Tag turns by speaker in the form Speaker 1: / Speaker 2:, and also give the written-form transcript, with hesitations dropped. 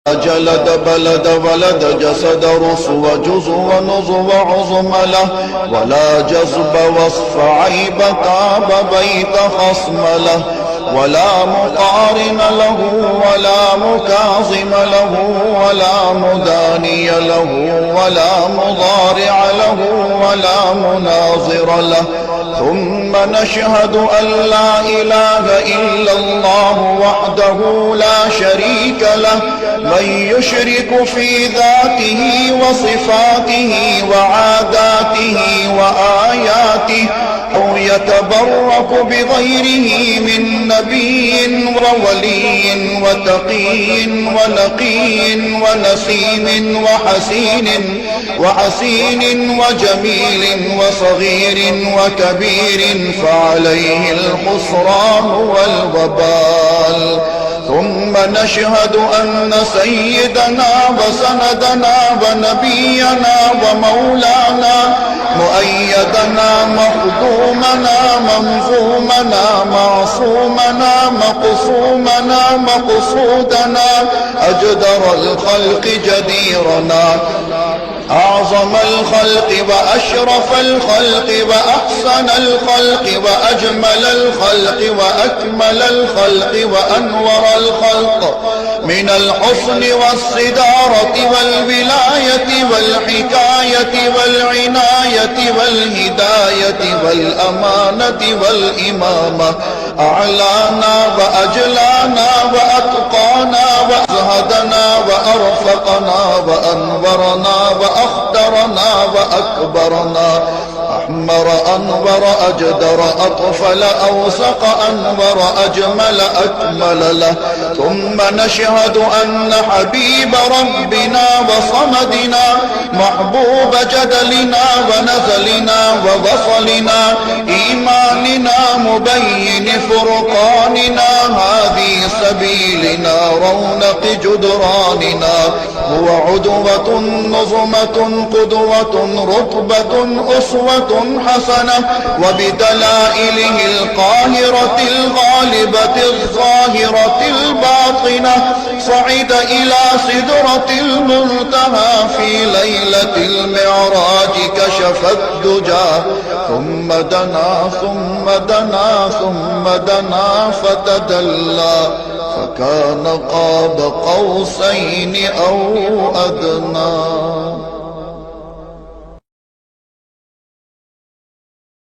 Speaker 1: جلد بلد ولد جسد رسو جزو ونزو عظم له ولا جذب وصف عيب تاب بيت خصم له ولا مقارن له ولا مكاظم له ولا مداني له ولا مضارع له ولا مناظر له. ثم نشهد أن لا إله إلا الله وحده لا شريك له من يشرك في ذاته وصفاته وعاداته وآياته أو يتبرك بغيره من نبي وولي وتقي ونقي ونسيم وحسين وجميل وصغير وكبير فعليه الخسران والوبال. ثم نشهد أن سيدنا وسندنا ونبينا ومولانا مؤيدنا مخدومنا منظومنا معصومنا مقصومنا مقصودنا أجدر الخلق جديرنا أعظم الخلق وأشرف الخلق وأحسن الخلق وأجمل الخلق وأكمل الخلق وأنور الخلق من الحسن والصدارة والولاية والحكاية والعناية والهداية والأمانة والإمامة أعلانا وأجلانا وأتقانا وأزهدنا وأرفقنا وأنورنا وأخدرنا وأكبرنا أحمر أنور أجدر أطفل أوسق أنور أجمل أكمل له. ثم نشهد أن حبيب ربنا وصمدنا محبوب جدلنا ونزلنا ووصلنا إيماننا مبين فرقاننا هذه سبيلنا رونق جدراننا هو عدوة نظمة قدوة رتبة أسوة حسنة وبدلائله القاهرة الغالبة الظاهرة الباطنة صعد إلى سدرة المنتهى في ليلة المعراج كشف الدجى ثم دنا ثم دنا ثم دنا فتدلى فكان قاب قوسين أو أدنى.